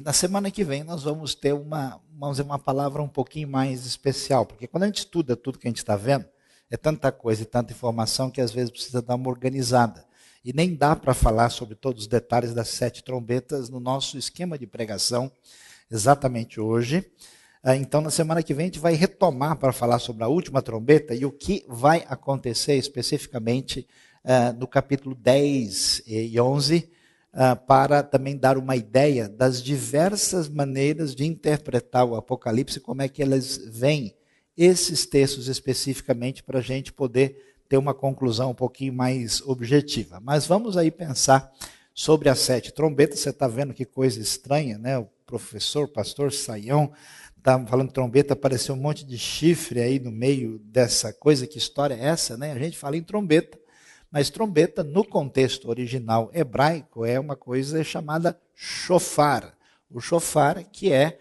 na semana que vem nós vamos ter vamos dizer, uma palavra um pouquinho mais especial, porque quando a gente estuda tudo que a gente está vendo, é tanta coisa e tanta informação que às vezes precisa dar uma organizada. E nem dá para falar sobre todos os detalhes das 7 trombetas no nosso esquema de pregação, exatamente hoje. Então, na semana que vem, a gente vai retomar para falar sobre a última trombeta e o que vai acontecer especificamente no capítulo 10 e 11, para também dar uma ideia das diversas maneiras de interpretar o Apocalipse, como é que elas veem esses textos especificamente, para a gente poder ter uma conclusão um pouquinho mais objetiva. Mas vamos aí pensar sobre as 7 trombetas. Você está vendo que coisa estranha, né? O pastor Saião, está falando trombeta, apareceu um monte de chifre aí no meio dessa coisa. Que história é essa, né? A gente fala em trombeta, mas trombeta no contexto original hebraico é uma coisa chamada shofar. O shofar, que é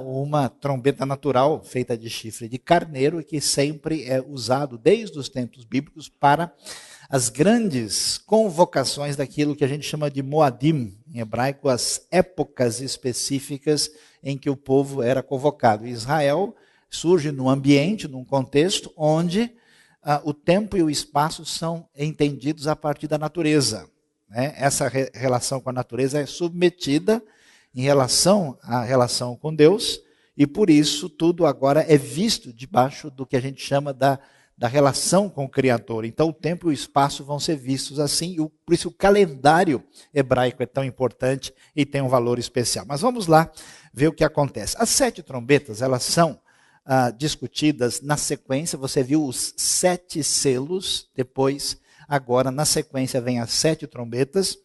uma trombeta natural feita de chifre de carneiro, que sempre é usado desde os tempos bíblicos para as grandes convocações daquilo que a gente chama de Moadim, em hebraico, as épocas específicas em que o povo era convocado. Israel surge num ambiente, num contexto onde o tempo e o espaço são entendidos a partir da natureza, né? Essa relação com a natureza é submetida em relação à relação com Deus, e por isso tudo agora é visto debaixo do que a gente chama da relação com o Criador. Então o tempo e o espaço vão ser vistos assim, e por isso o calendário hebraico é tão importante e tem um valor especial. Mas vamos lá ver o que acontece. As 7 trombetas, elas são discutidas na sequência. Você viu os 7 selos, depois, agora na sequência vem as 7 trombetas,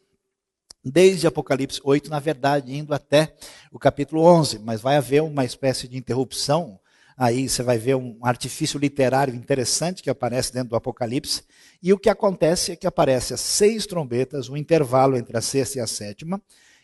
desde Apocalipse 8, na verdade, indo até o capítulo 11, mas vai haver uma espécie de interrupção. Aí você vai ver um artifício literário interessante que aparece dentro do Apocalipse, e o que acontece é que aparecem as 6 trombetas, um intervalo entre a 6ª e a 7ª,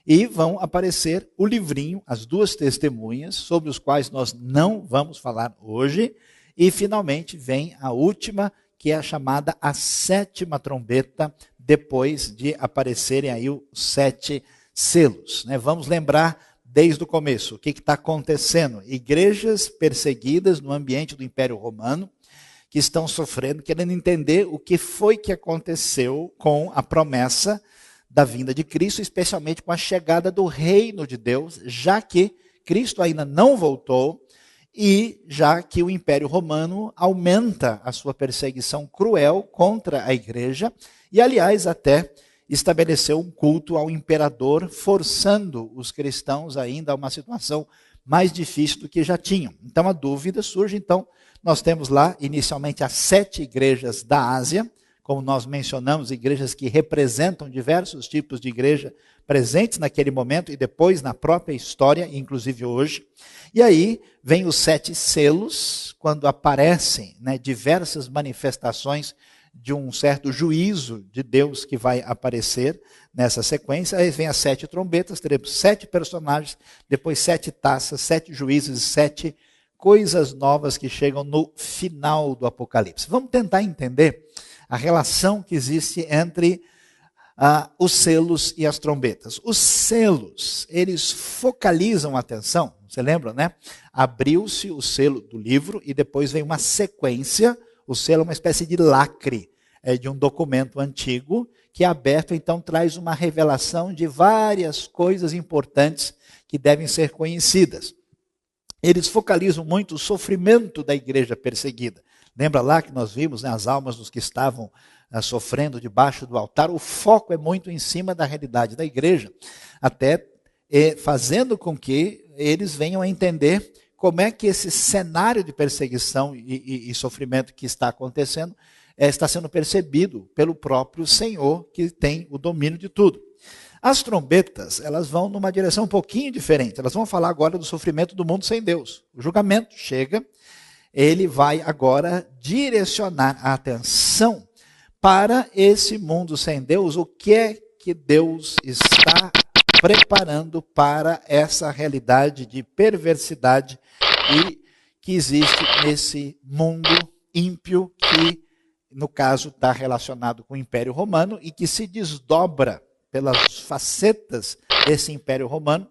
e vão aparecer o livrinho, as 2 testemunhas, sobre os quais nós não vamos falar hoje, e finalmente vem a última, que é a chamada a 7ª trombeta, depois de aparecerem aí os 7 selos, né? Vamos lembrar desde o começo o que está acontecendo. Igrejas perseguidas no ambiente do Império Romano, que estão sofrendo, querendo entender o que foi que aconteceu com a promessa da vinda de Cristo, especialmente com a chegada do reino de Deus, já que Cristo ainda não voltou, e já que o Império Romano aumenta a sua perseguição cruel contra a igreja, e aliás até estabeleceu um culto ao imperador, forçando os cristãos ainda a uma situação mais difícil do que já tinham. Então a dúvida surge. Então nós temos lá inicialmente as 7 igrejas da Ásia, como nós mencionamos, igrejas que representam diversos tipos de igreja presentes naquele momento e depois na própria história, inclusive hoje. E aí vem os 7 selos, quando aparecem, né, diversas manifestações de um certo juízo de Deus que vai aparecer nessa sequência. Aí vem as 7 trombetas, teremos 7 personagens, depois 7 taças, 7 juízes e 7 coisas novas que chegam no final do Apocalipse. Vamos tentar entender a relação que existe entre os selos e as trombetas. Os selos, eles focalizam a atenção. Você lembra, né? Abriu-se o selo do livro e depois vem uma sequência. O selo é uma espécie de lacre de um documento antigo que é aberto, então traz uma revelação de várias coisas importantes que devem ser conhecidas. Eles focalizam muito o sofrimento da igreja perseguida. Lembra lá que nós vimos, né, as almas dos que estavam sofrendo debaixo do altar? O foco é muito em cima da realidade da igreja, até fazendo com que eles venham a entender como é que esse cenário de perseguição e sofrimento que está acontecendo está sendo percebido pelo próprio Senhor, que tem o domínio de tudo. As trombetas, elas vão numa direção um pouquinho diferente. Elas vão falar agora do sofrimento do mundo sem Deus. O julgamento chega, ele vai agora direcionar a atenção para esse mundo sem Deus. O que é que Deus está preparando para essa realidade de perversidade e que existe nesse mundo ímpio que, no caso, está relacionado com o Império Romano e que se desdobra pelas facetas desse Império Romano,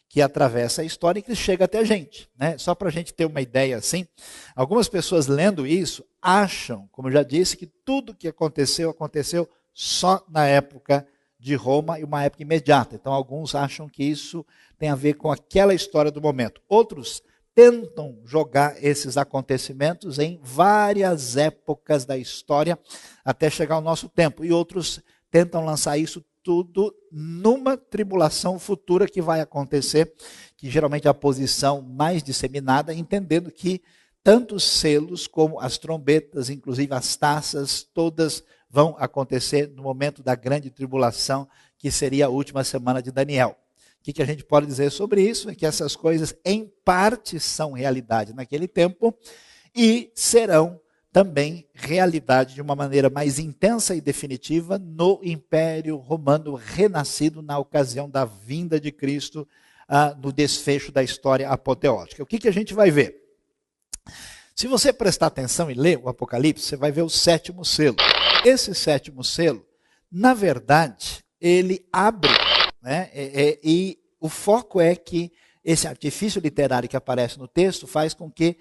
que atravessa a história e que chega até a gente, né? Só para a gente ter uma ideia assim, algumas pessoas lendo isso acham, como eu já disse, que tudo que aconteceu só na época de Roma e uma época imediata. Então alguns acham que isso tem a ver com aquela história do momento. Outros tentam jogar esses acontecimentos em várias épocas da história até chegar ao nosso tempo. E outros tentam lançar isso tudo numa tribulação futura que vai acontecer, que geralmente é a posição mais disseminada, entendendo que tanto os selos como as trombetas, inclusive as taças, todas vão acontecer no momento da grande tribulação, que seria a última semana de Daniel. O que a gente pode dizer sobre isso? É que essas coisas, em parte, são realidade naquele tempo e serão também realidade de uma maneira mais intensa e definitiva no Império Romano renascido na ocasião da vinda de Cristo, no desfecho da história apoteótica. O que a gente vai ver? Se você prestar atenção e ler o Apocalipse, você vai ver o sétimo selo. Esse sétimo selo, na verdade, ele abre, né? E o foco é que esse artifício literário que aparece no texto faz com que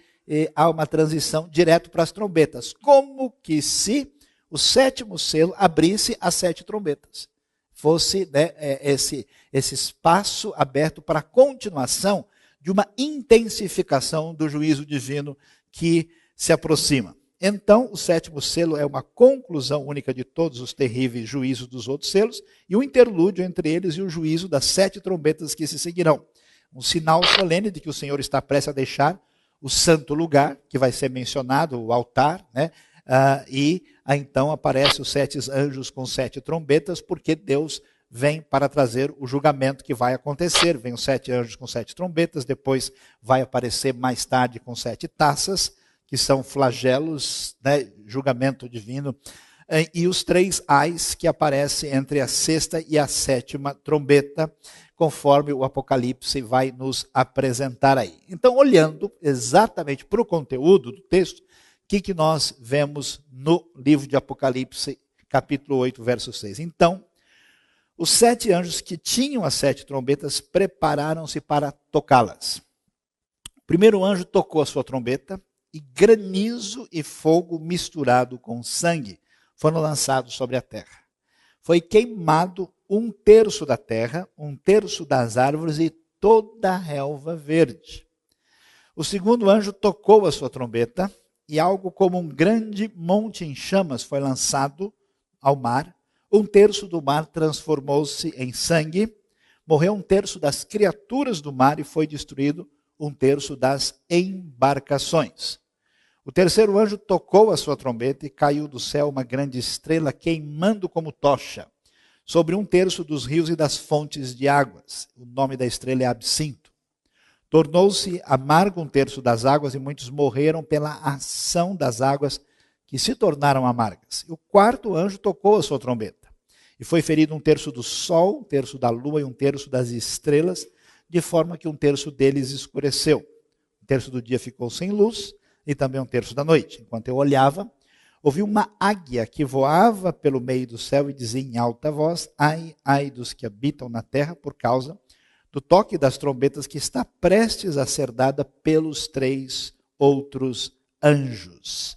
há uma transição direto para as trombetas, como que se o sétimo selo abrisse as 7 trombetas. Fosse, né, esse espaço aberto para a continuação de uma intensificação do juízo divino que se aproxima. Então, o sétimo selo é uma conclusão única de todos os terríveis juízos dos outros selos e um interlúdio entre eles e o juízo das 7 trombetas que se seguirão. Um sinal solene de que o Senhor está prestes a deixar o santo lugar, que vai ser mencionado, o altar, né? Então aparecem os 7 anjos com 7 trombetas, porque Deus vem para trazer o julgamento que vai acontecer. Vem os 7 anjos com 7 trombetas, depois vai aparecer mais tarde com 7 taças, que são flagelos, né? Julgamento divino, e os 3 ais que aparecem entre a 6ª e a 7ª trombeta, conforme o Apocalipse vai nos apresentar aí. Então, olhando exatamente para o conteúdo do texto, o que nós vemos no livro de Apocalipse, capítulo 8, verso 6. Então, os 7 anjos que tinham as 7 trombetas prepararam-se para tocá-las. O primeiro anjo tocou a sua trombeta e granizo e fogo misturado com sangue foram lançados sobre a terra. Foi queimado 1/3 da terra, 1/3 das árvores e toda a relva verde. O segundo anjo tocou a sua trombeta e algo como um grande monte em chamas foi lançado ao mar. 1/3 do mar transformou-se em sangue, morreu 1/3 das criaturas do mar e foi destruído 1/3 das embarcações. O terceiro anjo tocou a sua trombeta e caiu do céu uma grande estrela queimando como tocha sobre 1/3 dos rios e das fontes de águas. O nome da estrela é Absinto. Tornou-se amargo 1/3 das águas e muitos morreram pela ação das águas que se tornaram amargas. E o quarto anjo tocou a sua trombeta e foi ferido 1/3 do sol, 1/3 da lua e 1/3 das estrelas, de forma que 1/3 deles escureceu. 1/3 do dia ficou sem luz e também 1/3 da noite. Enquanto eu olhava, ouvi uma águia que voava pelo meio do céu e dizia em alta voz: ai, ai dos que habitam na terra por causa do toque das trombetas que está prestes a ser dada pelos 3 outros anjos.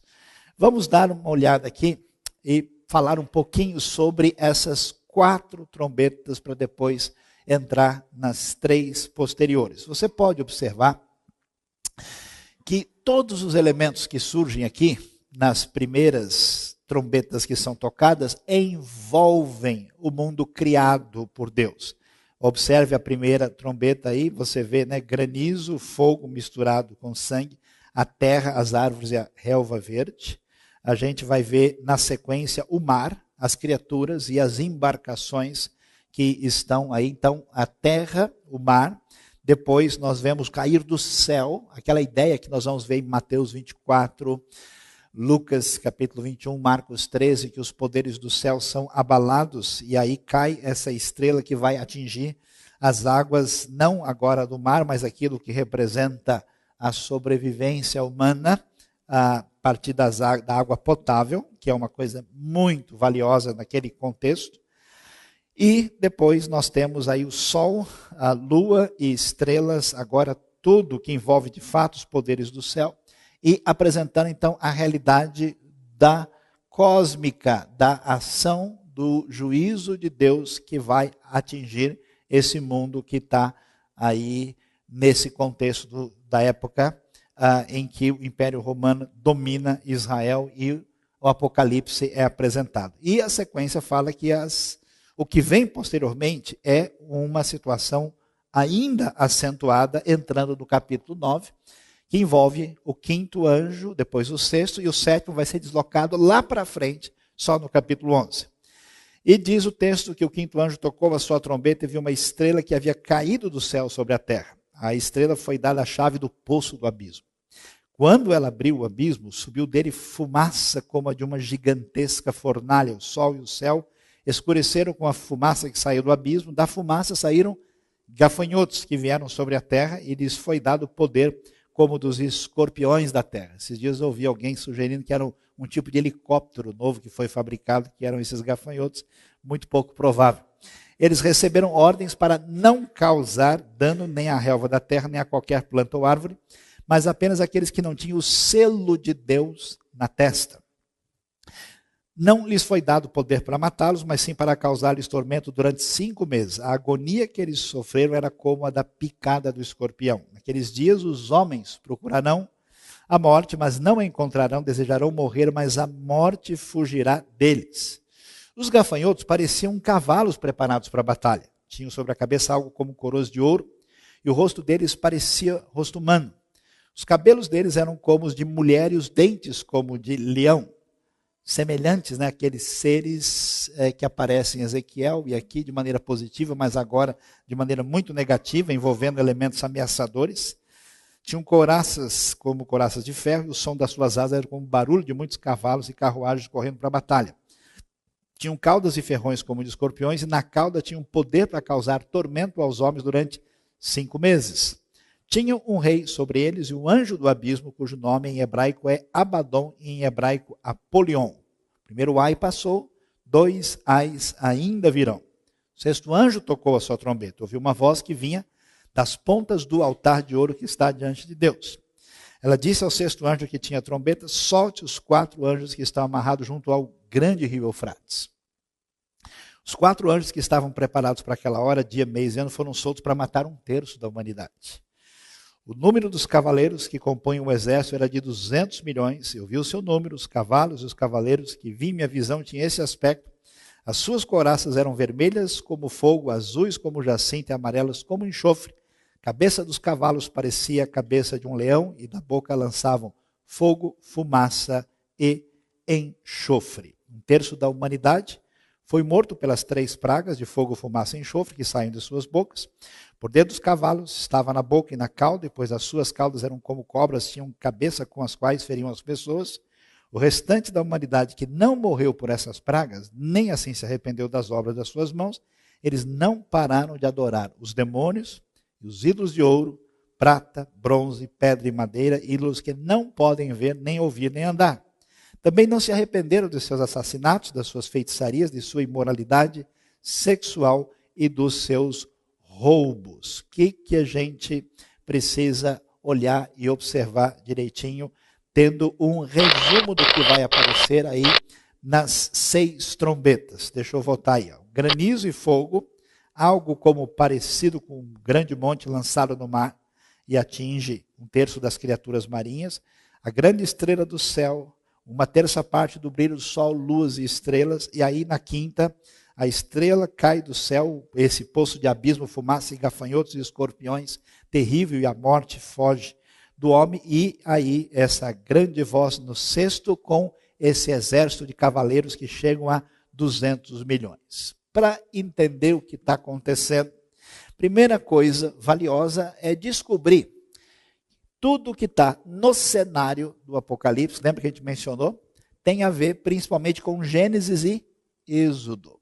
Vamos dar uma olhada aqui e falar um pouquinho sobre essas 4 trombetas para depois entrar nas 3 posteriores. Você pode observar que todos os elementos que surgem aqui nas primeiras trombetas que são tocadas envolvem o mundo criado por Deus. Observe a primeira trombeta aí, você vê, né, granizo, fogo misturado com sangue, a terra, as árvores e a relva verde. A gente vai ver na sequência o mar, as criaturas e as embarcações que estão aí. Então, a terra, o mar. Depois nós vemos cair do céu, aquela ideia que nós vamos ver em Mateus 24, Lucas capítulo 21, Marcos 13, que os poderes do céu são abalados, e aí cai essa estrela que vai atingir as águas, não agora do mar, mas aquilo que representa a sobrevivência humana, a partir da água potável, que é uma coisa muito valiosa naquele contexto. E depois nós temos aí o Sol, a Lua e estrelas, agora tudo que envolve de fato os poderes do céu, e apresentando então a realidade da cósmica, da ação do juízo de Deus que vai atingir esse mundo que está aí nesse contexto da época em que o Império Romano domina Israel e o Apocalipse é apresentado. E a sequência fala que o que vem posteriormente é uma situação ainda acentuada, entrando no capítulo 9, que envolve o quinto anjo, depois o sexto, e o sétimo vai ser deslocado lá para frente, só no capítulo 11. E diz o texto que o quinto anjo tocou a sua trombeta e viu uma estrela que havia caído do céu sobre a terra. A estrela foi dada a chave do poço do abismo. Quando ela abriu o abismo, subiu dele fumaça como a de uma gigantesca fornalha. O sol e o céu escureceram com a fumaça que saiu do abismo. Da fumaça saíram gafanhotos que vieram sobre a terra e lhes foi dado poder como dos escorpiões da terra. Esses dias eu ouvi alguém sugerindo que era um tipo de helicóptero novo que foi fabricado, que eram esses gafanhotos, muito pouco provável. Eles receberam ordens para não causar dano nem à relva da terra, nem a qualquer planta ou árvore, mas apenas aqueles que não tinham o selo de Deus na testa. Não lhes foi dado poder para matá-los, mas sim para causar-lhes tormento durante 5 meses. A agonia que eles sofreram era como a da picada do escorpião. Naqueles dias os homens procurarão a morte, mas não a encontrarão, desejarão morrer, mas a morte fugirá deles. Os gafanhotos pareciam cavalos preparados para a batalha. Tinham sobre a cabeça algo como coroas de ouro, e o rosto deles parecia rosto humano. Os cabelos deles eram como os de mulher e os dentes como de leão. Semelhantes, né, àqueles seres que aparecem em Ezequiel e aqui de maneira positiva, mas agora de maneira muito negativa, envolvendo elementos ameaçadores. Tinham couraças como couraças de ferro, e o som das suas asas era como o barulho de muitos cavalos e carruagens correndo para a batalha. Tinham caudas e ferrões como de escorpiões, e na cauda tinham poder para causar tormento aos homens durante 5 meses. Tinham um rei sobre eles e um anjo do abismo, cujo nome em hebraico é Abaddon e em hebraico Apolion. Primeiro ai passou, 2 ais ainda virão. O sexto anjo tocou a sua trombeta. Ouviu uma voz que vinha das pontas do altar de ouro que está diante de Deus. Ela disse ao sexto anjo que tinha a trombeta: solte os 4 anjos que estão amarrados junto ao grande rio Eufrates. Os 4 anjos que estavam preparados para aquela hora, dia, mês e ano, foram soltos para matar 1/3 da humanidade. O número dos cavaleiros que compõem o exército era de 200 milhões. Eu vi o seu número, os cavalos e os cavaleiros que vi, minha visão tinha esse aspecto. As suas couraças eram vermelhas como fogo, azuis como jacinto e amarelas como enxofre. A cabeça dos cavalos parecia a cabeça de um leão e da boca lançavam fogo, fumaça e enxofre. 1/3 da humanidade foi morto pelas 3 pragas de fogo, fumaça e enxofre que saem de suas bocas. Por dentro dos cavalos estava na boca e na cauda, e pois as suas caudas eram como cobras, tinham cabeça com as quais feriam as pessoas. O restante da humanidade que não morreu por essas pragas, nem assim se arrependeu das obras das suas mãos, eles não pararam de adorar os demônios e os ídolos de ouro, prata, bronze, pedra e madeira, ídolos que não podem ver, nem ouvir, nem andar. Também não se arrependeram de seus assassinatos, das suas feitiçarias, de sua imoralidade sexual e dos seus roubos. O que a gente precisa olhar e observar direitinho, tendo um resumo do que vai aparecer aí nas 6 trombetas. Deixa eu voltar aí. Ó. Granizo e fogo, algo como parecido com um grande monte lançado no mar e atinge 1/3 das criaturas marinhas. A grande estrela do céu, 1/3 parte do brilho do sol, luas e estrelas, e aí na quinta, a estrela cai do céu, esse poço de abismo, fumaça e gafanhotos e escorpiões, terrível, e a morte foge do homem, e aí essa grande voz no sexto com esse exército de cavaleiros que chegam a 200 milhões. Para entender o que está acontecendo, primeira coisa valiosa é descobrir tudo que está no cenário do Apocalipse, lembra que a gente mencionou? Tem a ver principalmente com Gênesis e Êxodo.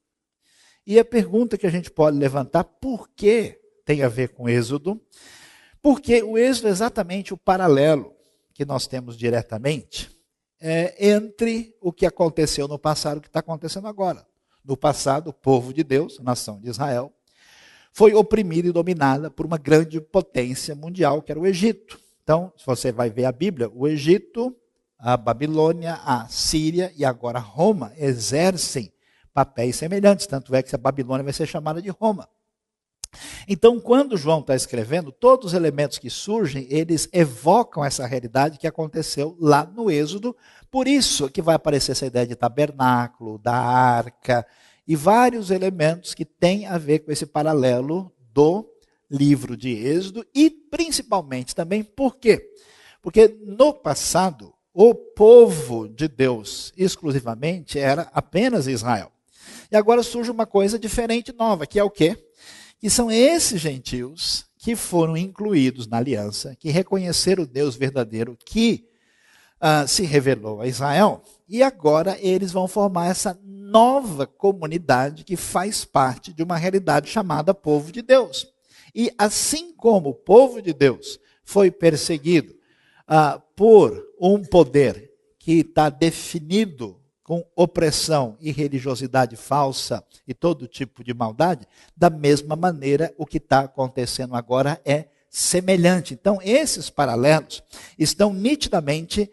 E a pergunta que a gente pode levantar, por que tem a ver com Êxodo? Porque o Êxodo é exatamente o paralelo que nós temos diretamente entre o que aconteceu no passado e o que está acontecendo agora. No passado, o povo de Deus, a nação de Israel, foi oprimida e dominada por uma grande potência mundial, que era o Egito. Então, se você vai ver a Bíblia, o Egito, a Babilônia, a Síria e agora Roma exercem papéis semelhantes. Tanto é que a Babilônia vai ser chamada de Roma. Então, quando João está escrevendo, todos os elementos que surgem, eles evocam essa realidade que aconteceu lá no Êxodo. Por isso que vai aparecer essa ideia de tabernáculo, da arca, e vários elementos que têm a ver com esse paralelo do livro de Êxodo, e principalmente também por quê? Porque no passado, o povo de Deus exclusivamente era apenas Israel. E agora surge uma coisa diferente, nova, que é o quê? Que são esses gentios que foram incluídos na aliança, que reconheceram o Deus verdadeiro que se revelou a Israel, e agora eles vão formar essa nova comunidade que faz parte de uma realidade chamada povo de Deus. E assim como o povo de Deus foi perseguido por um poder que está definido com opressão e religiosidade falsa e todo tipo de maldade, da mesma maneira o que está acontecendo agora é semelhante. Então, esses paralelos estão nitidamente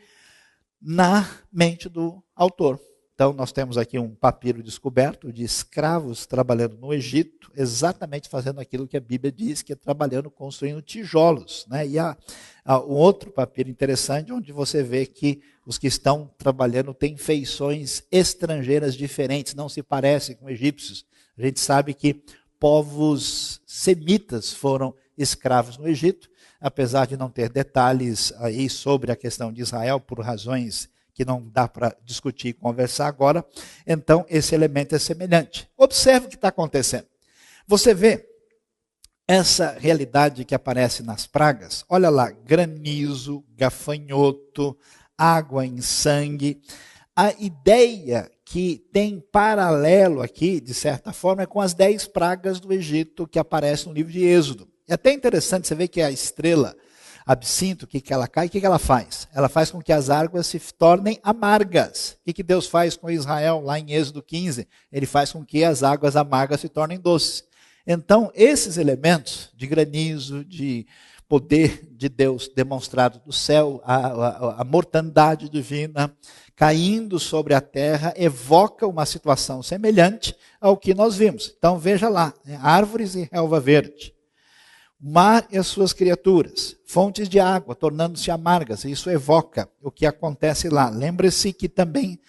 na mente do autor. Então, nós temos aqui um papiro descoberto de escravos trabalhando no Egito, exatamente fazendo aquilo que a Bíblia diz, que é trabalhando, construindo tijolos. Né? E há um outro papiro interessante, onde você vê que os que estão trabalhando têm feições estrangeiras diferentes, não se parecem com egípcios. A gente sabe que povos semitas foram escravos no Egito, apesar de não ter detalhes aí sobre a questão de Israel, por razões que não dá para discutir e conversar agora. Então, esse elemento é semelhante. Observe o que está acontecendo. Você vê essa realidade que aparece nas pragas. Olha lá, granizo, gafanhoto, água em sangue. A ideia que tem paralelo aqui, de certa forma, é com as 10 pragas do Egito que aparecem no livro de Êxodo. É até interessante você ver que a estrela absinto, o que ela cai, o que ela faz? Ela faz com que as águas se tornem amargas. O que Deus faz com Israel lá em Êxodo 15? Ele faz com que as águas amargas se tornem doces. Então, esses elementos de granizo, de poder de Deus demonstrado do céu, a mortandade divina caindo sobre a terra, evoca uma situação semelhante ao que nós vimos. Então, veja lá, árvores e relva verde. O mar e as suas criaturas, fontes de água, tornando-se amargas. Isso evoca o que acontece lá. Lembre-se que também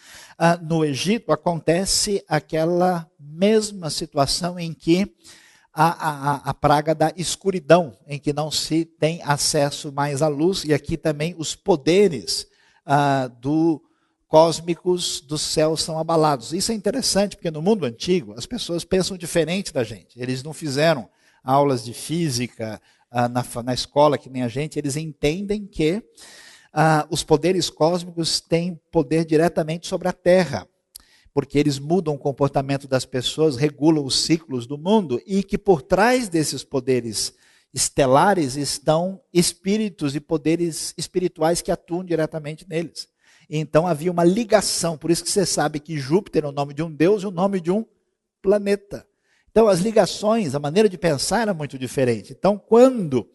no Egito acontece aquela mesma situação em que a praga da escuridão, em que não se tem acesso mais à luz, e aqui também os poderes cósmicos do céu são abalados. Isso é interessante, porque no mundo antigo as pessoas pensam diferente da gente. Eles não fizeram aulas de física na escola, que nem a gente. Eles entendem que os poderes cósmicos têm poder diretamente sobre a Terra, porque eles mudam o comportamento das pessoas, regulam os ciclos do mundo, e que por trás desses poderes estelares estão espíritos e poderes espirituais que atuam diretamente neles. Então havia uma ligação, por isso que você sabe que Júpiter é o nome de um deus e o nome de um planeta. Então, as ligações, a maneira de pensar era muito diferente. Então, quando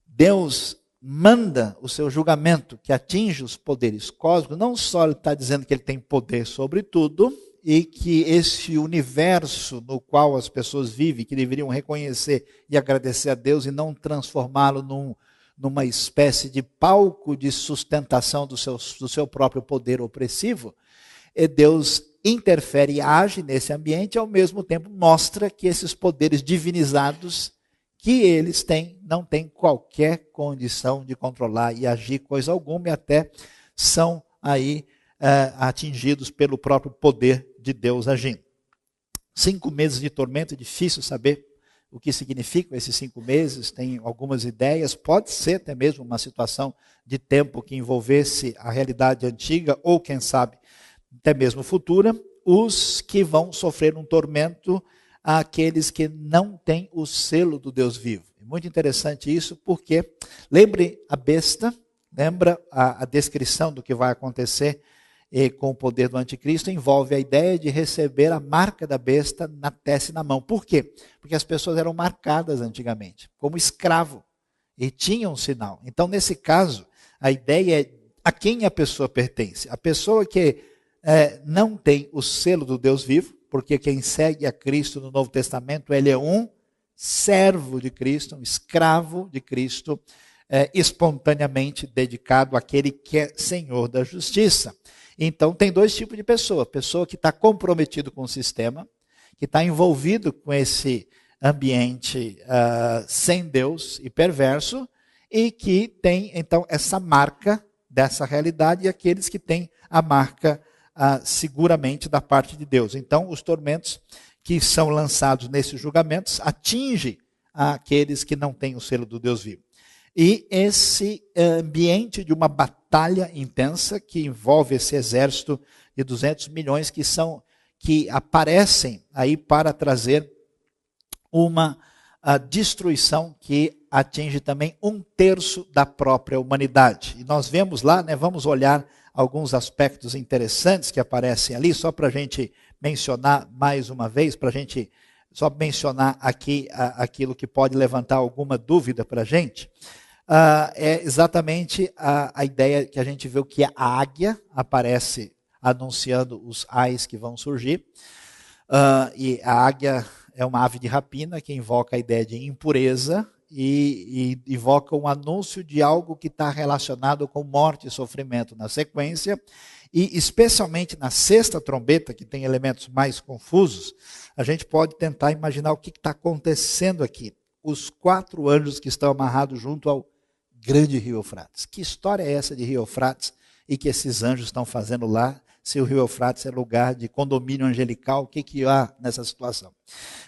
Deus manda o seu julgamento que atinge os poderes cósmicos, não só ele está dizendo que ele tem poder sobre tudo, e que esse universo no qual as pessoas vivem, que deveriam reconhecer e agradecer a Deus e não transformá-lo numa espécie de palco de sustentação do seu próprio poder opressivo, Deus interfere e age nesse ambiente, e ao mesmo tempo mostra que esses poderes divinizados que eles têm, não têm qualquer condição de controlar e agir coisa alguma, e até são aí atingidos pelo próprio poder de Deus agindo. 5 meses de tormento, é difícil saber o que significam esses 5 meses, tem algumas ideias, pode ser até mesmo uma situação de tempo que envolvesse a realidade antiga, ou quem sabe, até mesmo futura. Os que vão sofrer um tormento, aqueles que não têm o selo do Deus vivo. É muito interessante isso, porque lembre a besta, lembra a descrição do que vai acontecer e com o poder do anticristo, envolve a ideia de receber a marca da besta na testa e na mão. Por quê? Porque as pessoas eram marcadas antigamente, como escravo, e tinham um sinal. Então, nesse caso, a ideia é a quem a pessoa pertence. A pessoa que não tem o selo do Deus vivo, porque quem segue a Cristo no Novo Testamento, ele é um servo de Cristo, um escravo de Cristo, espontaneamente dedicado àquele que é Senhor da justiça. Então, tem dois tipos de pessoa. Pessoa que está comprometido com o sistema, que está envolvido com esse ambiente sem Deus e perverso, e que tem, então, essa marca dessa realidade, e aqueles que têm a marca seguramente da parte de Deus. Então, os tormentos que são lançados nesses julgamentos atingem aqueles que não têm o selo do Deus vivo. E esse ambiente de uma batalha intensa que envolve esse exército de 200 milhões que aparecem aí para trazer uma destruição que atinge também 1/3 da própria humanidade. E nós vemos lá, vamos olhar alguns aspectos interessantes que aparecem ali, só para a gente mencionar mais uma vez, para a gente só mencionar aqui aquilo que pode levantar alguma dúvida para a gente. É exatamente a ideia que a gente viu que a águia aparece anunciando os ais que vão surgir. E a águia é uma ave de rapina que invoca a ideia de impureza e invoca um anúncio de algo que está relacionado com morte e sofrimento na sequência. E especialmente na sexta trombeta, que tem elementos mais confusos, a gente pode tentar imaginar o que está acontecendo aqui. Os 4 anjos que estão amarrados junto ao grande rio Eufrates. Que história é essa de rio Eufrates e que esses anjos estão fazendo lá? Se o rio Eufrates é lugar de condomínio angelical, o que há nessa situação?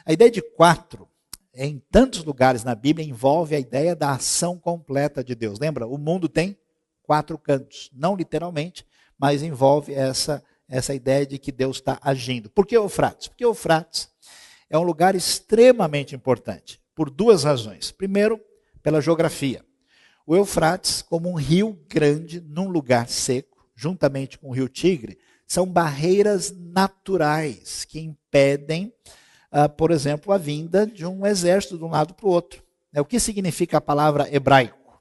A ideia de 4, em tantos lugares na Bíblia, envolve a ideia da ação completa de Deus. Lembra? O mundo tem 4 cantos, não literalmente, mas envolve essa ideia de que Deus está agindo. Por que Eufrates? Porque Eufrates é um lugar extremamente importante, por 2 razões. Primeiro, pela geografia. O Eufrates, como um rio grande num lugar seco, juntamente com o rio Tigre, são barreiras naturais que impedem, por exemplo, a vinda de um exército de um lado para o outro. O que significa a palavra hebraico?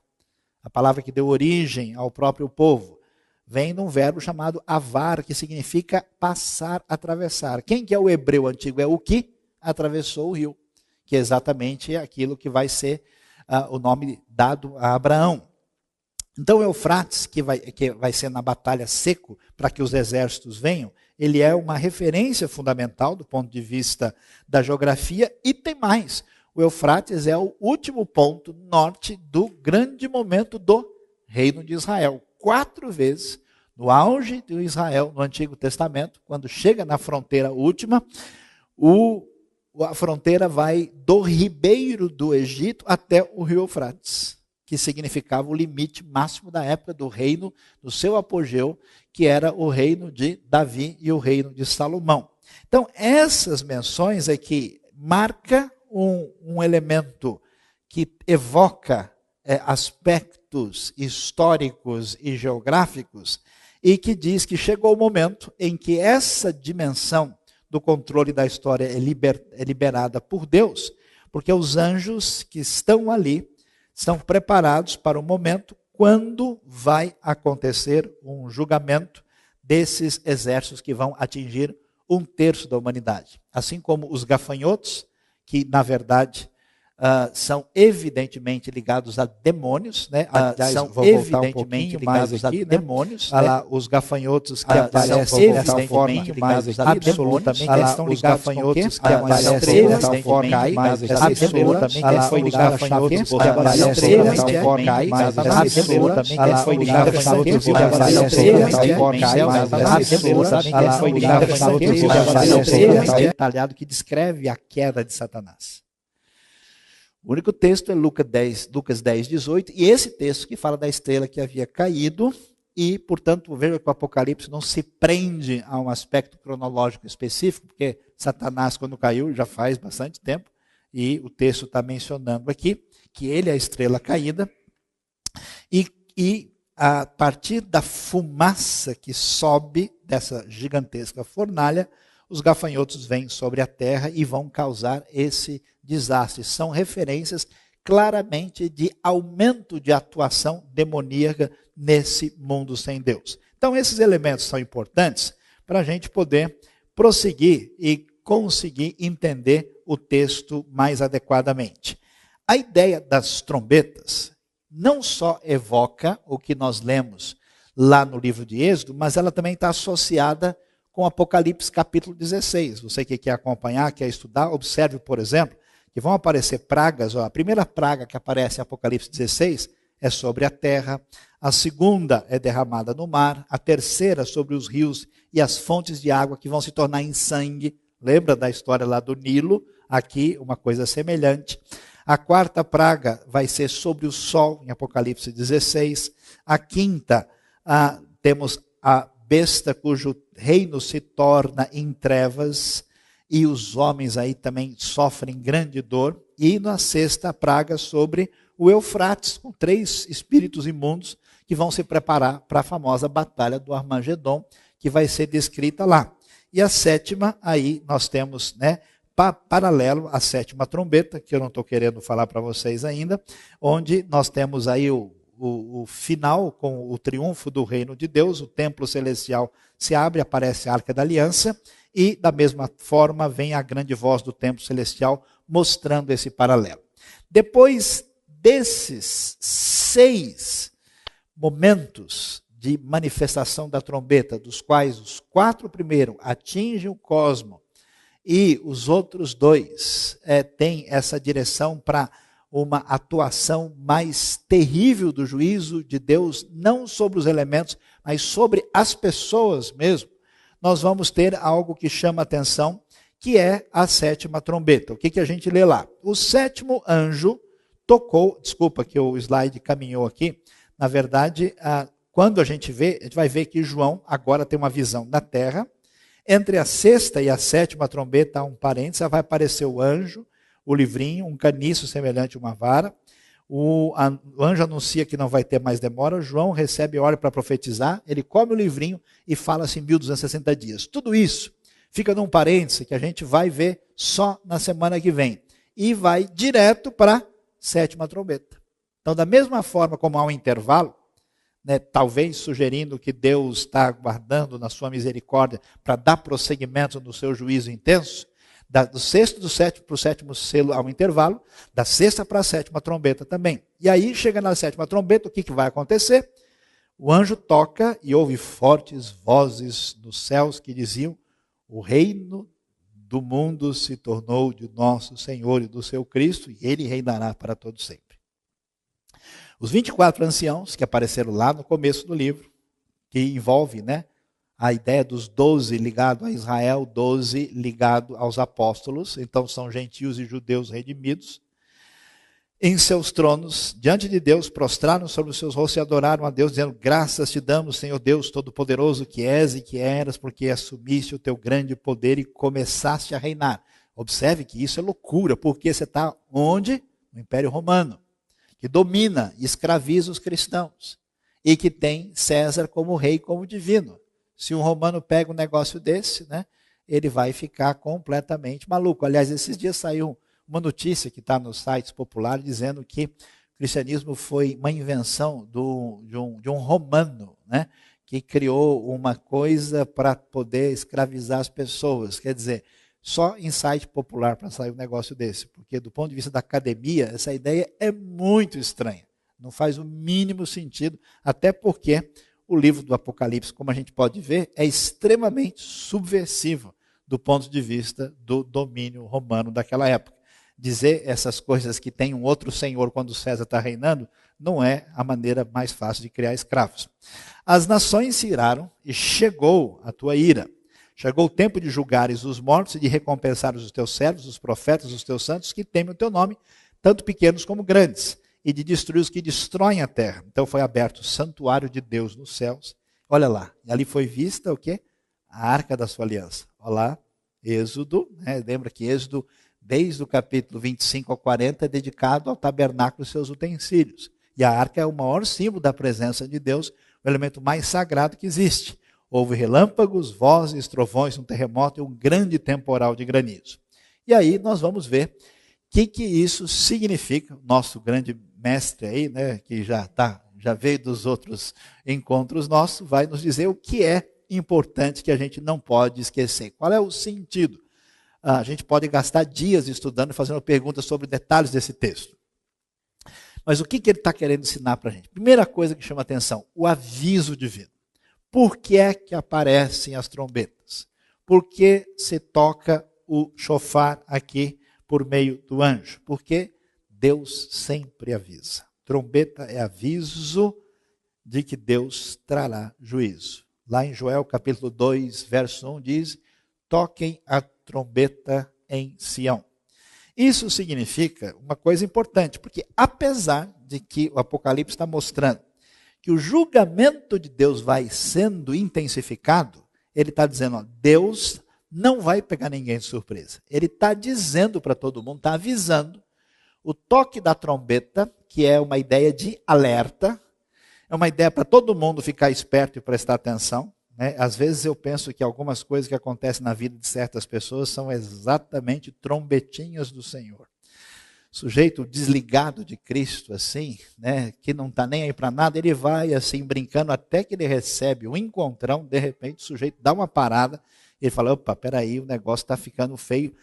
A palavra que deu origem ao próprio povo. Vem de um verbo chamado avar, que significa passar, atravessar. Quem que é o hebreu antigo? É o que atravessou o rio, que é exatamente aquilo que vai ser o nome dado a Abraão. Então, o Eufrates, que vai ser na batalha seco, para que os exércitos venham, ele é uma referência fundamental do ponto de vista da geografia, e tem mais. O Eufrates é o último ponto norte do grande momento do reino de Israel. 4 vezes, no auge de Israel, no Antigo Testamento, quando chega na fronteira última, a fronteira vai do ribeiro do Egito até o rio Eufrates, que significava o limite máximo da época do reino, do seu apogeu, que era o reino de Davi e o reino de Salomão. Então, essas menções é que marca um elemento que evoca aspectos históricos e geográficos, e que diz que chegou o momento em que essa dimensão do controle da história é liberada por Deus, porque os anjos que estão ali estão preparados para o momento quando vai acontecer um julgamento desses exércitos que vão atingir 1/3 da humanidade. Assim como os gafanhotos, que na verdade são evidentemente ligados a demônios, são evidentemente ligados a demônios. Os gafanhotos que aparecem dessa forma ligados a absolutamente, eles estão ligados com o quê? Que aparecem dessa forma absolutamente, foi ligado a gafanhotos que aparecem dessa forma absolutamente, foi ligado a gafanhotos que aparecem dessa forma absolutamente, foi ligado a gafanhotos que aparecem detalhado que descreve a queda de Satanás. O único texto é Lucas 10, 18, e esse texto que fala da estrela que havia caído, e, portanto, veja que o Apocalipse não se prende a um aspecto cronológico específico, porque Satanás, quando caiu, já faz bastante tempo, e o texto está mencionando aqui que ele é a estrela caída, e a partir da fumaça que sobe dessa gigantesca fornalha, os gafanhotos vêm sobre a terra e vão causar esse desastre. São referências claramente de aumento de atuação demoníaca nesse mundo sem Deus. Então, esses elementos são importantes para a gente poder prosseguir e conseguir entender o texto mais adequadamente. A ideia das trombetas não só evoca o que nós lemos lá no livro de Êxodo, mas ela também está associada com Apocalipse capítulo 16. Você que quer acompanhar, quer estudar, observe, por exemplo, que vão aparecer pragas. A primeira praga que aparece em Apocalipse 16 é sobre a terra, a segunda é derramada no mar, a terceira sobre os rios e as fontes de água que vão se tornar em sangue. Lembra da história lá do Nilo? Aqui uma coisa semelhante. A quarta praga vai ser sobre o sol, em Apocalipse 16. A quinta, temos a besta cujo reino se torna em trevas, e os homens aí também sofrem grande dor. E na sexta praga sobre o Eufrates, com 3 espíritos imundos que vão se preparar para a famosa batalha do Armagedon, que vai ser descrita lá. E a sétima, aí nós temos, paralelo à sétima trombeta, que eu não estou querendo falar para vocês ainda, onde nós temos aí o final com o triunfo do reino de Deus, o templo celestial se abre, aparece a Arca da Aliança, e da mesma forma vem a grande voz do templo celestial mostrando esse paralelo. Depois desses 6 momentos de manifestação da trombeta, dos quais os 4 primeiros atingem o cosmo, e os outros 2 têm essa direção para uma atuação mais terrível do juízo de Deus, não sobre os elementos, mas sobre as pessoas mesmo. Nós vamos ter algo que chama atenção, que é a sétima trombeta. O que a gente lê lá? O 7º anjo tocou, desculpa que o slide caminhou aqui, na verdade, quando a gente vai ver que João agora tem uma visão da terra. Entre a 6ª e a 7ª trombeta há um parênteses, vai aparecer o anjo, o livrinho, um caniço semelhante a uma vara. O anjo anuncia que não vai ter mais demora. João recebe ordem para profetizar, ele come o livrinho e fala assim 1260 dias. Tudo isso fica num parêntese que a gente vai ver só na semana que vem. E vai direto para a 7ª trombeta. Então, da mesma forma como há um intervalo, talvez sugerindo que Deus está aguardando na sua misericórdia para dar prosseguimento no seu juízo intenso, do 6º do 7º para o 7º selo há um intervalo, da 6ª para a 7ª trombeta também. E aí, chega na 7ª trombeta, o que vai acontecer? O anjo toca e ouve fortes vozes nos céus que diziam: o reino do mundo se tornou de nosso Senhor e do seu Cristo, e ele reinará para todo sempre. Os 24 anciãos que apareceram lá no começo do livro, que envolve a ideia dos 12 ligado a Israel, 12 ligado aos apóstolos, então são gentios e judeus redimidos, em seus tronos, diante de Deus, prostraram sobre os seus rostos e adoraram a Deus, dizendo: graças te damos, Senhor Deus Todo-Poderoso, que és e que eras, porque assumiste o teu grande poder e começaste a reinar. Observe que isso é loucura, porque você está onde? No Império Romano, que domina e escraviza os cristãos, e que tem César como rei, como divino. Se um romano pega um negócio desse, ele vai ficar completamente maluco. Aliás, esses dias saiu uma notícia que está nos sites populares dizendo que o cristianismo foi uma invenção de um romano, que criou uma coisa para poder escravizar as pessoas. Quer dizer, só em site popular para sair um negócio desse, porque do ponto de vista da academia, essa ideia é muito estranha. Não faz o mínimo sentido, até porque o livro do Apocalipse, como a gente pode ver, é extremamente subversivo do ponto de vista do domínio romano daquela época. Dizer essas coisas que tem um outro senhor quando César está reinando, não é a maneira mais fácil de criar escravos. As nações se iraram e chegou a tua ira. Chegou o tempo de julgares os mortos e de recompensares os teus servos, os profetas, os teus santos, que temem o teu nome, tanto pequenos como grandes, e de destruir os que destroem a terra. Então foi aberto o santuário de Deus nos céus. Olha lá, e ali foi vista o quê? A arca da sua aliança. Olha lá, Êxodo, lembra que Êxodo, desde o capítulo 25 ao 40, é dedicado ao tabernáculo e seus utensílios. E a arca é o maior símbolo da presença de Deus, o elemento mais sagrado que existe. Houve relâmpagos, vozes, trovões, um terremoto e um grande temporal de granizo. E aí nós vamos ver o que isso significa. Nosso grande mestre aí, né, que já veio dos outros encontros nossos, vai nos dizer o que é importante que a gente não pode esquecer. Qual é o sentido? A gente pode gastar dias estudando e fazendo perguntas sobre detalhes desse texto. Mas o que ele está querendo ensinar para a gente? Primeira coisa que chama a atenção, o aviso divino. Por que é que aparecem as trombetas? Por que se toca o chofar aqui por meio do anjo? Porque Deus sempre avisa. Trombeta é aviso de que Deus trará juízo. Lá em Joel capítulo 2, verso 1 diz, toquem a trombeta em Sião. Isso significa uma coisa importante, porque apesar de que o Apocalipse está mostrando que o julgamento de Deus vai sendo intensificado, ele está dizendo, ó, Deus não vai pegar ninguém de surpresa. Ele está dizendo para todo mundo, está avisando, o toque da trombeta, que é uma ideia de alerta, é uma ideia para todo mundo ficar esperto e prestar atenção. Né? Às vezes eu penso que algumas coisas que acontecem na vida de certas pessoas são exatamente trombetinhas do Senhor. Sujeito desligado de Cristo, assim, né, que não está nem aí para nada, ele vai assim brincando até que ele recebe um encontrão, de repente o sujeito dá uma parada, ele fala, opa, peraí, o negócio está ficando feio.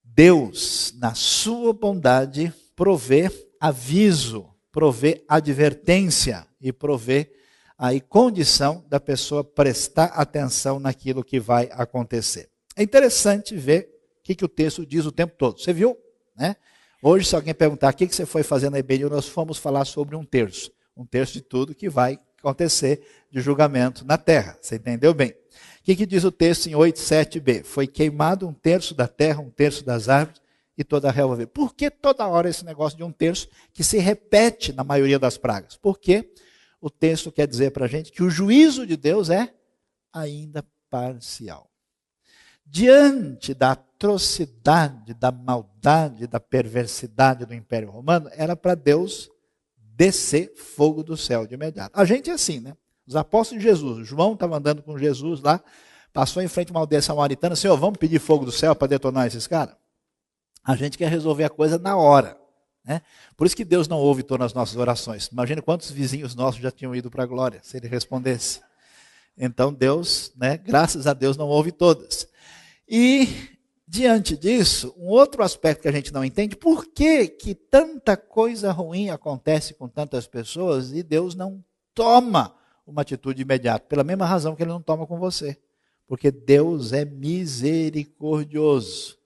Deus, na sua bondade, provê aviso, provê advertência e provê aí condição da pessoa prestar atenção naquilo que vai acontecer. É interessante ver o que o texto diz o tempo todo. Você viu? Né? Hoje, se alguém perguntar o que você foi fazer na IBNU, nós fomos falar sobre um terço de tudo que vai acontecer de julgamento na terra. Você entendeu bem? O que diz o texto em 8:7b? Foi queimado um terço da terra, um terço das árvores e toda a relva verde. Por que toda hora esse negócio de um terço que se repete na maioria das pragas? Porque o texto quer dizer para a gente que o juízo de Deus é ainda parcial. Diante da atrocidade, da maldade, da perversidade do Império Romano, era para Deus descer fogo do céu de imediato. A gente é assim, né? Os apóstolos de Jesus, João estava andando com Jesus lá, passou em frente a uma aldeia samaritana, Senhor, vamos pedir fogo do céu para detonar esses caras? A gente quer resolver a coisa na hora. Né? Por isso que Deus não ouve todas as nossas orações. Imagina quantos vizinhos nossos já tinham ido para a glória, se ele respondesse. Então Deus, né, graças a Deus, não ouve todas. E, diante disso, um outro aspecto que a gente não entende, por que tanta coisa ruim acontece com tantas pessoas e Deus não toma uma atitude imediata? Pela mesma razão que ele não toma com você. Porque Deus é misericordioso.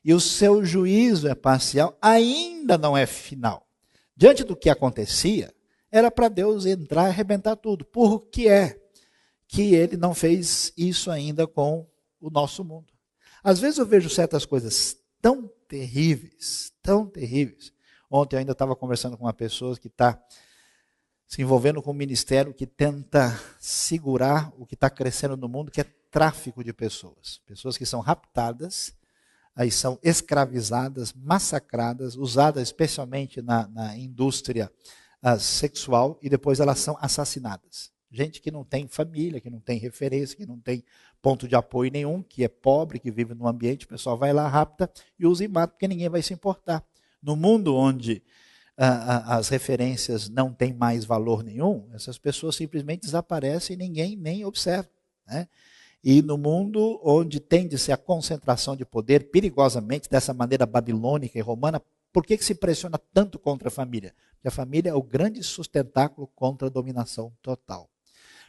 E o seu juízo é parcial, ainda não é final. Diante do que acontecia, era para Deus entrar e arrebentar tudo. Por que é que ele não fez isso ainda com o nosso mundo? Às vezes eu vejo certas coisas tão terríveis. Ontem eu ainda estava conversando com uma pessoa que está se envolvendo com um ministério que tenta segurar o que está crescendo no mundo, que é tráfico de pessoas. Pessoas que são raptadas, aí são escravizadas, massacradas, usadas especialmente na indústria sexual, e depois elas são assassinadas. Gente que não tem família, que não tem referência, que não tem ponto de apoio nenhum, que é pobre, que vive num ambiente, o pessoal vai lá, rapta e usa e mata, porque ninguém vai se importar. No mundo onde as referências não têm mais valor nenhum, essas pessoas simplesmente desaparecem e ninguém nem observa. Né? E no mundo onde tende-se a concentração de poder perigosamente, dessa maneira babilônica e romana, por que se pressiona tanto contra a família? Porque a família é o grande sustentáculo contra a dominação total.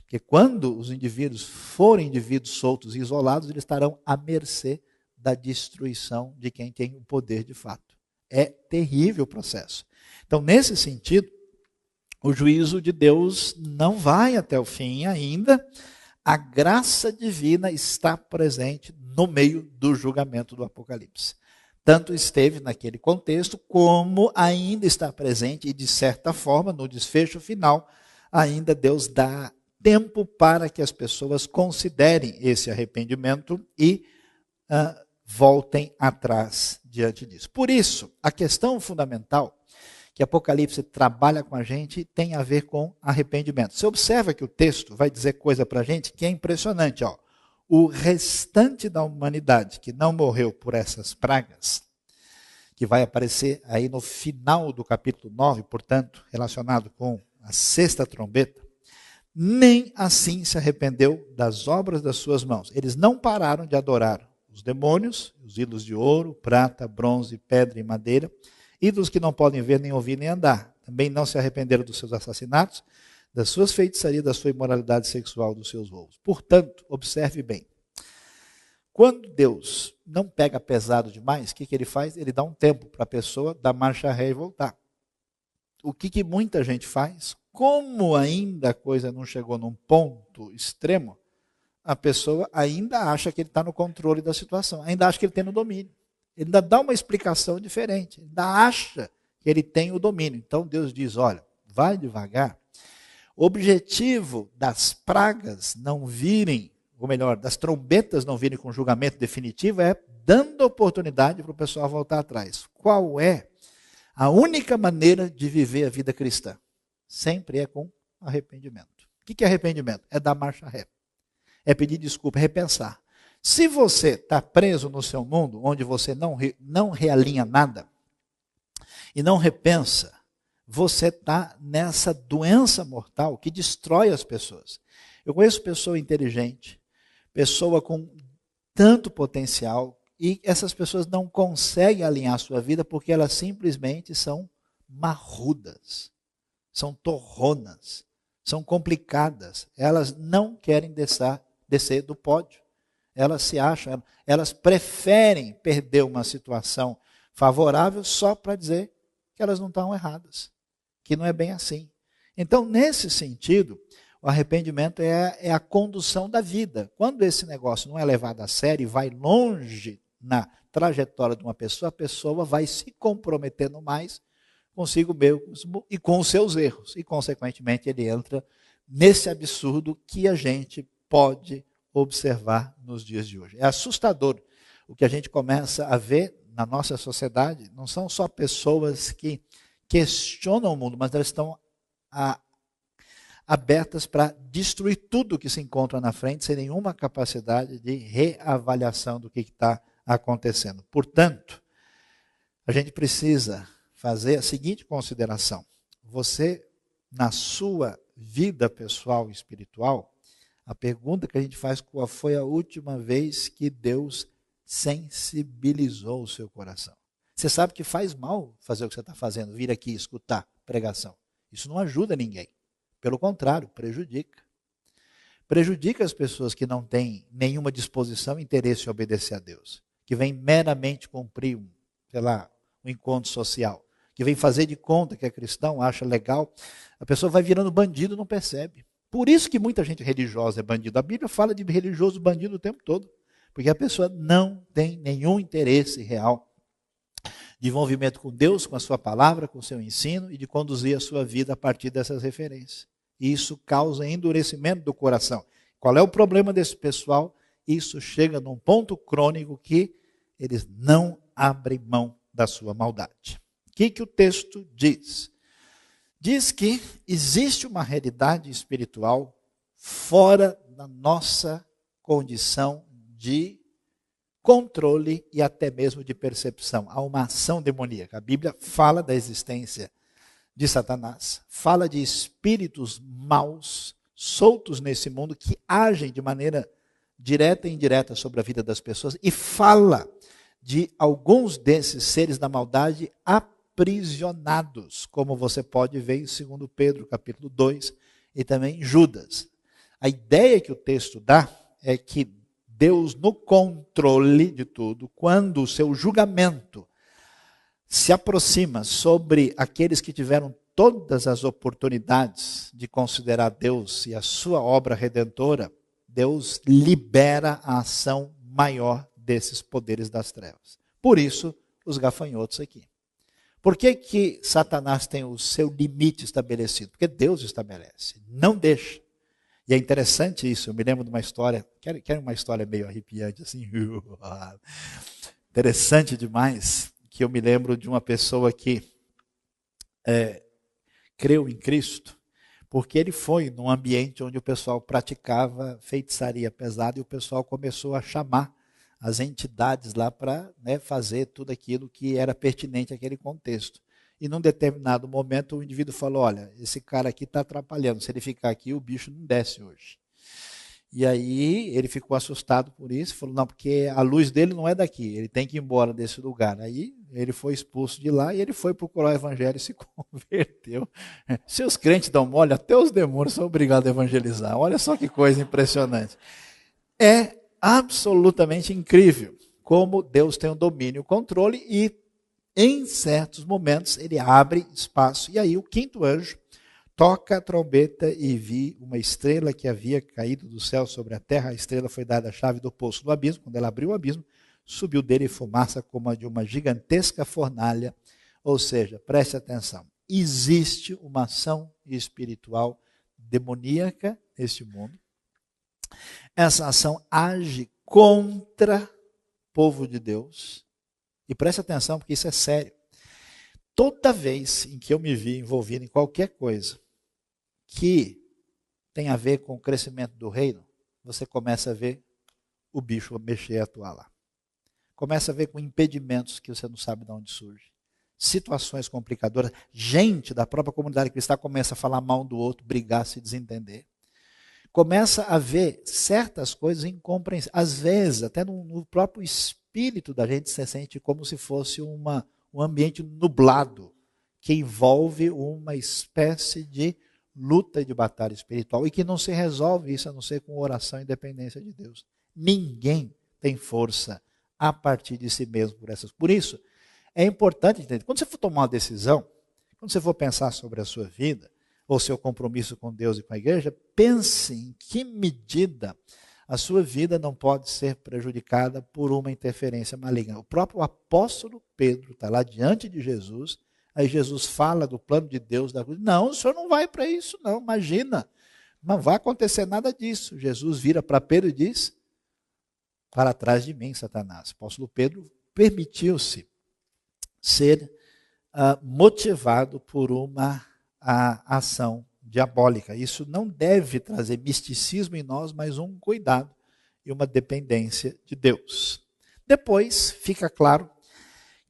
Porque quando os indivíduos forem indivíduos soltos e isolados, eles estarão à mercê da destruição de quem tem o poder de fato. É terrível o processo. Então, nesse sentido, o juízo de Deus não vai até o fim ainda. A graça divina está presente no meio do julgamento do Apocalipse. Tanto esteve naquele contexto, como ainda está presente, e de certa forma, no desfecho final, ainda Deus dá tempo para que as pessoas considerem esse arrependimento e voltem atrás diante disso. Por isso, a questão fundamental que Apocalipse trabalha com a gente tem a ver com arrependimento. Você observa que o texto vai dizer coisa para a gente que é impressionante. Ó. O restante da humanidade que não morreu por essas pragas, que vai aparecer aí no final do capítulo 9, portanto, relacionado com a sexta trombeta, nem assim se arrependeu das obras das suas mãos. Eles não pararam de adorar os demônios, os ídolos de ouro, prata, bronze, pedra e madeira, ídolos que não podem ver, nem ouvir, nem andar. Também não se arrependeram dos seus assassinatos, das suas feitiçarias, da sua imoralidade sexual, dos seus roubos. Portanto, observe bem. Quando Deus não pega pesado demais, o que ele faz? Ele dá um tempo para a pessoa dar marcha ré e voltar. O que muita gente faz? Como ainda a coisa não chegou num ponto extremo, a pessoa ainda acha que ele está no controle da situação, ainda acha que ele tem no domínio. Ele ainda dá uma explicação diferente, ainda acha que ele tem o domínio. Então Deus diz, olha, vai devagar. O objetivo das pragas não virem, ou melhor, das trombetas não virem com julgamento definitivo, é dando oportunidade para o pessoal voltar atrás. Qual é a única maneira de viver a vida cristã? Sempre é com arrependimento. O que é arrependimento? É dar marcha ré. É pedir desculpa, é repensar. Se você está preso no seu mundo, onde você não realinha nada, e não repensa, você está nessa doença mortal que destrói as pessoas. Eu conheço pessoa inteligente, pessoa com tanto potencial, e essas pessoas não conseguem alinhar a sua vida porque elas simplesmente são marrudas, são torronas, são complicadas. Elas não querem descer do pódio. Elas se acham, elas preferem perder uma situação favorável só para dizer que elas não estão erradas, que não é bem assim. Então, nesse sentido, o arrependimento é a condução da vida. Quando esse negócio não é levado a sério e vai longe na trajetória de uma pessoa, a pessoa vai se comprometendo mais consigo mesmo e com os seus erros. E, consequentemente, ele entra nesse absurdo que a gente pode observar nos dias de hoje. É assustador o que a gente começa a ver na nossa sociedade. Não são só pessoas que questionam o mundo, mas elas estão abertas para destruir tudo que se encontra na frente, sem nenhuma capacidade de reavaliação do que está acontecendo. Portanto, a gente precisa fazer a seguinte consideração. Você, na sua vida pessoal e espiritual, a pergunta que a gente faz, qual foi a última vez que Deus sensibilizou o seu coração? Você sabe que faz mal fazer o que você está fazendo, vir aqui escutar pregação. Isso não ajuda ninguém. Pelo contrário, prejudica. Prejudica as pessoas que não têm nenhuma disposição e interesse em obedecer a Deus. Que vem meramente cumprir um encontro social. Que vem fazer de conta que é cristão, acha legal. A pessoa vai virando bandido e não percebe. Por isso que muita gente religiosa é bandido. A Bíblia fala de religioso bandido o tempo todo. Porque a pessoa não tem nenhum interesse real de envolvimento com Deus, com a sua palavra, com o seu ensino e de conduzir a sua vida a partir dessas referências. E isso causa endurecimento do coração. Qual é o problema desse pessoal? Isso chega num ponto crônico que eles não abrem mão da sua maldade. O que o texto diz? Diz que existe uma realidade espiritual fora da nossa condição de controle e até mesmo de percepção. Há uma ação demoníaca. A Bíblia fala da existência de Satanás, fala de espíritos maus soltos nesse mundo que agem de maneira direta e indireta sobre a vida das pessoas e fala de alguns desses seres da maldade aprisionados, como você pode ver em 2 Pedro, capítulo 2, e também em Judas. A ideia que o texto dá é que Deus, no controle de tudo, quando o seu julgamento se aproxima sobre aqueles que tiveram todas as oportunidades de considerar Deus e a sua obra redentora, Deus libera a ação maior desses poderes das trevas. Por isso, os gafanhotos aqui. Por que Satanás tem o seu limite estabelecido? Porque Deus estabelece, não deixa. E é interessante isso, eu me lembro de uma história, quero uma história meio arrepiante, assim, interessante demais, que eu me lembro de uma pessoa que creu em Cristo, porque ele foi num ambiente onde o pessoal praticava feitiçaria pesada e o pessoal começou a chamar as entidades lá para, né, fazer tudo aquilo que era pertinente àquele contexto. E num determinado momento o indivíduo falou, olha, esse cara aqui está atrapalhando, se ele ficar aqui o bicho não desce hoje. E aí ele ficou assustado por isso, falou, não, porque a luz dele não é daqui, ele tem que ir embora desse lugar. Aí ele foi expulso de lá e ele foi procurar o evangelho e se converteu. Se os crentes dão mole, até os demônios são obrigados a evangelizar. Olha só que coisa impressionante. É absolutamente incrível como Deus tem o domínio, o controle e em certos momentos ele abre espaço. E aí o quinto anjo toca a trombeta e vi uma estrela que havia caído do céu sobre a terra. A estrela foi dada a chave do poço do abismo. Quando ela abriu o abismo, subiu dele fumaça como a de uma gigantesca fornalha. Ou seja, preste atenção, existe uma ação espiritual demoníaca neste mundo. Essa ação age contra o povo de Deus. E preste atenção, porque isso é sério. Toda vez em que eu me vi envolvido em qualquer coisa que tem a ver com o crescimento do reino, você começa a ver o bicho mexer e atuar lá. Começa a ver com impedimentos que você não sabe de onde surge. Situações complicadoras. Gente da própria comunidade cristã começa a falar mal um do outro, brigar, se desentender. Começa a ver certas coisas incompreensíveis. Às vezes, até no próprio espírito da gente se sente como se fosse um ambiente nublado, que envolve uma espécie de luta e de batalha espiritual, e que não se resolve isso a não ser com oração e dependência de Deus. Ninguém tem força a partir de si mesmo por essas. Por isso, é importante entender, quando você for tomar uma decisão, quando você for pensar sobre a sua vida, ou seu compromisso com Deus e com a igreja, pense em que medida a sua vida não pode ser prejudicada por uma interferência maligna. O próprio apóstolo Pedro está lá diante de Jesus, aí Jesus fala do plano de Deus da cruz. Não, o senhor não vai para isso não, imagina, não vai acontecer nada disso. Jesus vira para Pedro e diz, para trás de mim, Satanás. O apóstolo Pedro permitiu-se ser motivado por uma ação diabólica. Isso não deve trazer misticismo em nós, mas um cuidado e uma dependência de Deus. Depois fica claro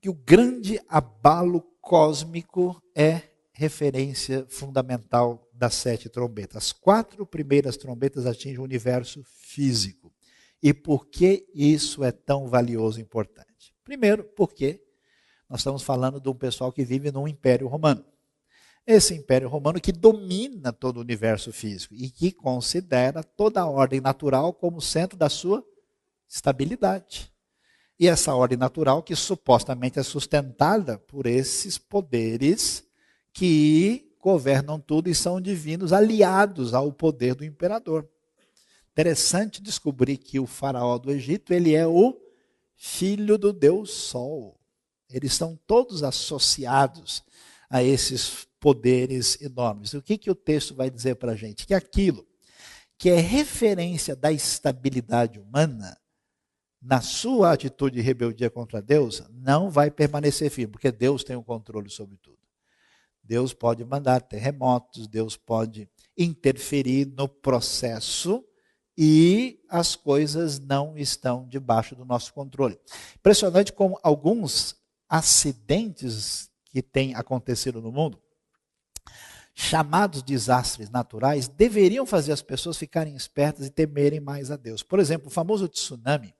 que o grande abalo cósmico é referência fundamental das 7 trombetas. As 4 primeiras trombetas atingem o universo físico. E por que isso é tão valioso e importante? Primeiro, porque nós estamos falando de um pessoal que vive num império romano. Esse império romano que domina todo o universo físico e que considera toda a ordem natural como centro da sua estabilidade. E essa ordem natural que supostamente é sustentada por esses poderes que governam tudo e são divinos, aliados ao poder do imperador. Interessante descobrir que o faraó do Egito, ele é o filho do Deus Sol. Eles estão todos associados a esses poderes enormes. O que o texto vai dizer para a gente? Que aquilo que é referência da estabilidade humana, na sua atitude de rebeldia contra Deus, não vai permanecer firme, porque Deus tem o controle sobre tudo. Deus pode mandar terremotos, Deus pode interferir no processo e as coisas não estão debaixo do nosso controle. Impressionante como alguns acidentes que têm acontecido no mundo, chamados desastres naturais, deveriam fazer as pessoas ficarem espertas e temerem mais a Deus. Por exemplo, o famoso tsunami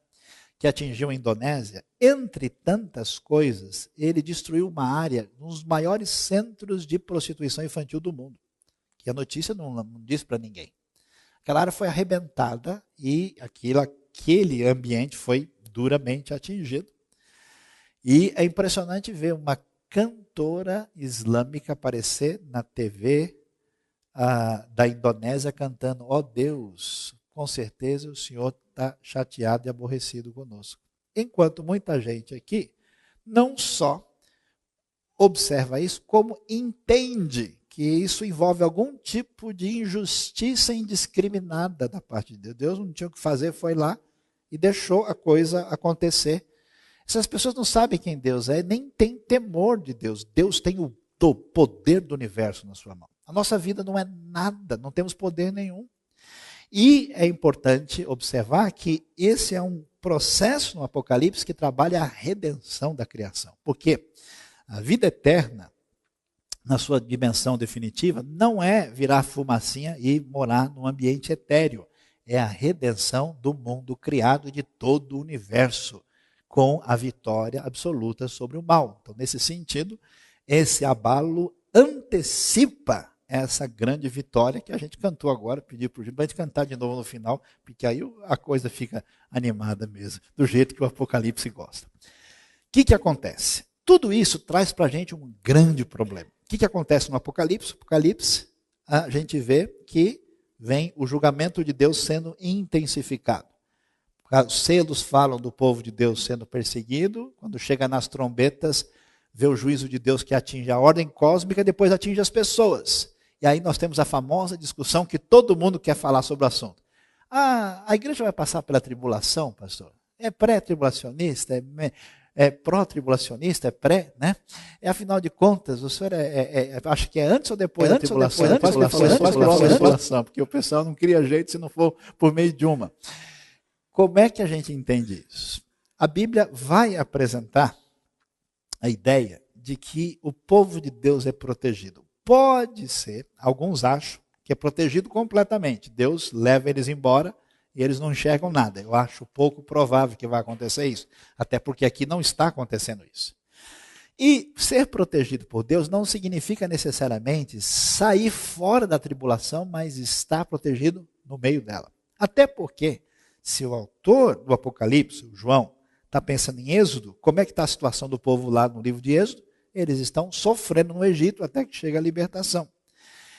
que atingiu a Indonésia, entre tantas coisas, ele destruiu uma área, um dos maiores centros de prostituição infantil do mundo, que a notícia não diz para ninguém. Aquela área foi arrebentada e aquele ambiente foi duramente atingido. E é impressionante ver uma cantora islâmica aparecer na TV da Indonésia cantando, ó Deus, com certeza o Senhor está chateado e aborrecido conosco. Enquanto muita gente aqui não só observa isso, como entende que isso envolve algum tipo de injustiça indiscriminada da parte de Deus. Deus não tinha o que fazer, foi lá e deixou a coisa acontecer. Essas pessoas não sabem quem Deus é, nem têm temor de Deus. Deus tem o do poder do universo na sua mão. A nossa vida não é nada, não temos poder nenhum. E é importante observar que esse é um processo no Apocalipse que trabalha a redenção da criação. Porque a vida eterna, na sua dimensão definitiva, não é virar fumacinha e morar num ambiente etéreo. É a redenção do mundo criado e de todo o universo, com a vitória absoluta sobre o mal. Então, nesse sentido, esse abalo antecipa essa grande vitória que a gente cantou agora, pedi para o Gil, para a gente cantar de novo no final, porque aí a coisa fica animada mesmo, do jeito que o Apocalipse gosta. O que acontece? Tudo isso traz para a gente um grande problema. O que acontece no Apocalipse? Apocalipse, a gente vê que vem o julgamento de Deus sendo intensificado. Os selos falam do povo de Deus sendo perseguido, quando chega nas trombetas, vê o juízo de Deus que atinge a ordem cósmica e depois atinge as pessoas. E aí nós temos a famosa discussão que todo mundo quer falar sobre o assunto. Ah, a igreja vai passar pela tribulação, pastor? É pré-tribulacionista? É pró-tribulacionista? É pré, né? Afinal de contas, o senhor acho que é antes ou depois da tribulação? Antes da tribulação, porque o pessoal não cria jeito se não for por meio de uma. Como é que a gente entende isso? A Bíblia vai apresentar a ideia de que o povo de Deus é protegido. Pode ser, alguns acham, que é protegido completamente. Deus leva eles embora e eles não enxergam nada. Eu acho pouco provável que vai acontecer isso. Até porque aqui não está acontecendo isso. E ser protegido por Deus não significa necessariamente sair fora da tribulação, mas estar protegido no meio dela. Até porque, se o autor do Apocalipse, o João, está pensando em Êxodo, como é que está a situação do povo lá no livro de Êxodo? Eles estão sofrendo no Egito até que chega a libertação.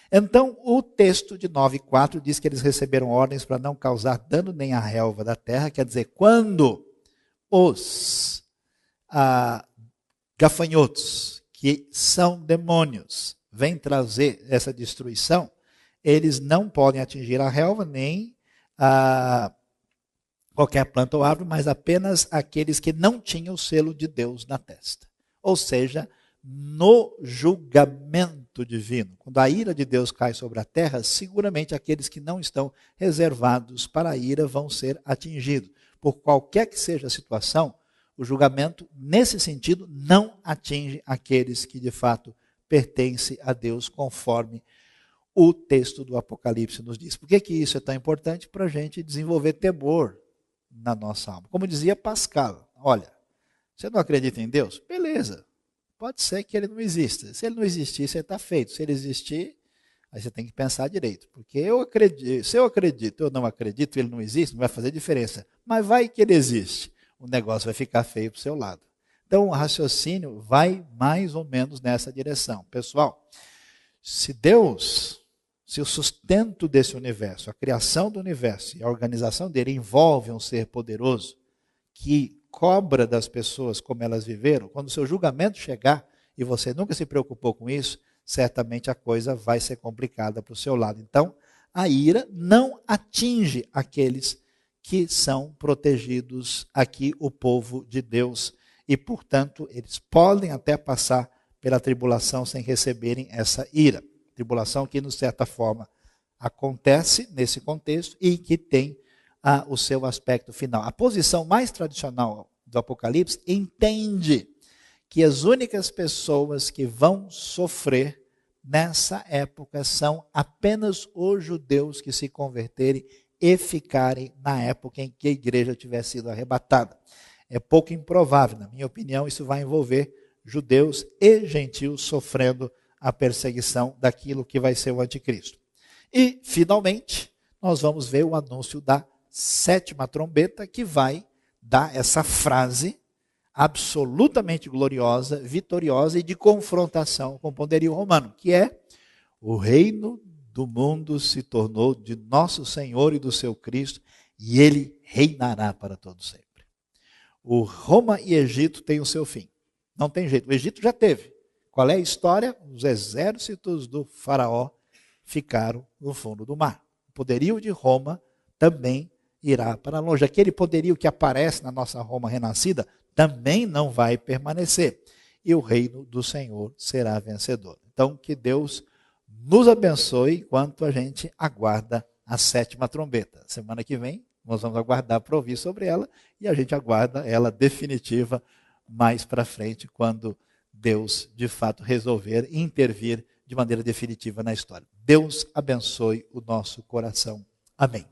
Então, o texto de 9:4 diz que eles receberam ordens para não causar dano nem à relva da terra, quer dizer, quando os gafanhotos, que são demônios, vêm trazer essa destruição, eles não podem atingir a relva nem qualquer planta ou árvore, mas apenas aqueles que não tinham o selo de Deus na testa. Ou seja, no julgamento divino, quando a ira de Deus cai sobre a terra, seguramente aqueles que não estão reservados para a ira vão ser atingidos. Por qualquer que seja a situação, o julgamento, nesse sentido, não atinge aqueles que de fato pertencem a Deus, conforme o texto do Apocalipse nos diz. Por que isso é tão importante? Para a gente desenvolver temor na nossa alma. Como dizia Pascal, olha, você não acredita em Deus? Beleza, pode ser que ele não exista. Se ele não existir, você está feito. Se ele existir, aí você tem que pensar direito. Porque se eu acredito ou não acredito, ele não existe, não vai fazer diferença. Mas vai que ele existe, o negócio vai ficar feio para o seu lado. Então o raciocínio vai mais ou menos nessa direção. Pessoal, se o sustento desse universo, a criação do universo e a organização dele envolve um ser poderoso que cobra das pessoas como elas viveram, quando o seu julgamento chegar e você nunca se preocupou com isso, certamente a coisa vai ser complicada para o seu lado. Então, a ira não atinge aqueles que são protegidos aqui, o povo de Deus, e, portanto, eles podem até passar pela tribulação sem receberem essa ira. Tribulação que, de certa forma, acontece nesse contexto e que tem o seu aspecto final. A posição mais tradicional do Apocalipse entende que as únicas pessoas que vão sofrer nessa época são apenas os judeus que se converterem e ficarem na época em que a igreja tiver sido arrebatada. É pouco improvável, na minha opinião, isso vai envolver judeus e gentios sofrendo a perseguição daquilo que vai ser o anticristo. E, finalmente, nós vamos ver o anúncio da 7ª trombeta, que vai dar essa frase absolutamente gloriosa, vitoriosa e de confrontação com o poderio romano, que é: o reino do mundo se tornou de nosso Senhor e do seu Cristo, e ele reinará para todo sempre. O Roma e Egito têm o seu fim. Não tem jeito. O Egito já teve. Qual é a história? Os exércitos do faraó ficaram no fundo do mar. O poderio de Roma também irá para longe. Aquele poderio que aparece na nossa Roma renascida também não vai permanecer. e o reino do Senhor será vencedor. Então, que Deus nos abençoe enquanto a gente aguarda a 7ª trombeta. Semana que vem, nós vamos aguardar para ouvir sobre ela e a gente aguarda ela definitiva mais para frente, quando Deus, de fato, resolver intervir de maneira definitiva na história. Deus abençoe o nosso coração. Amém.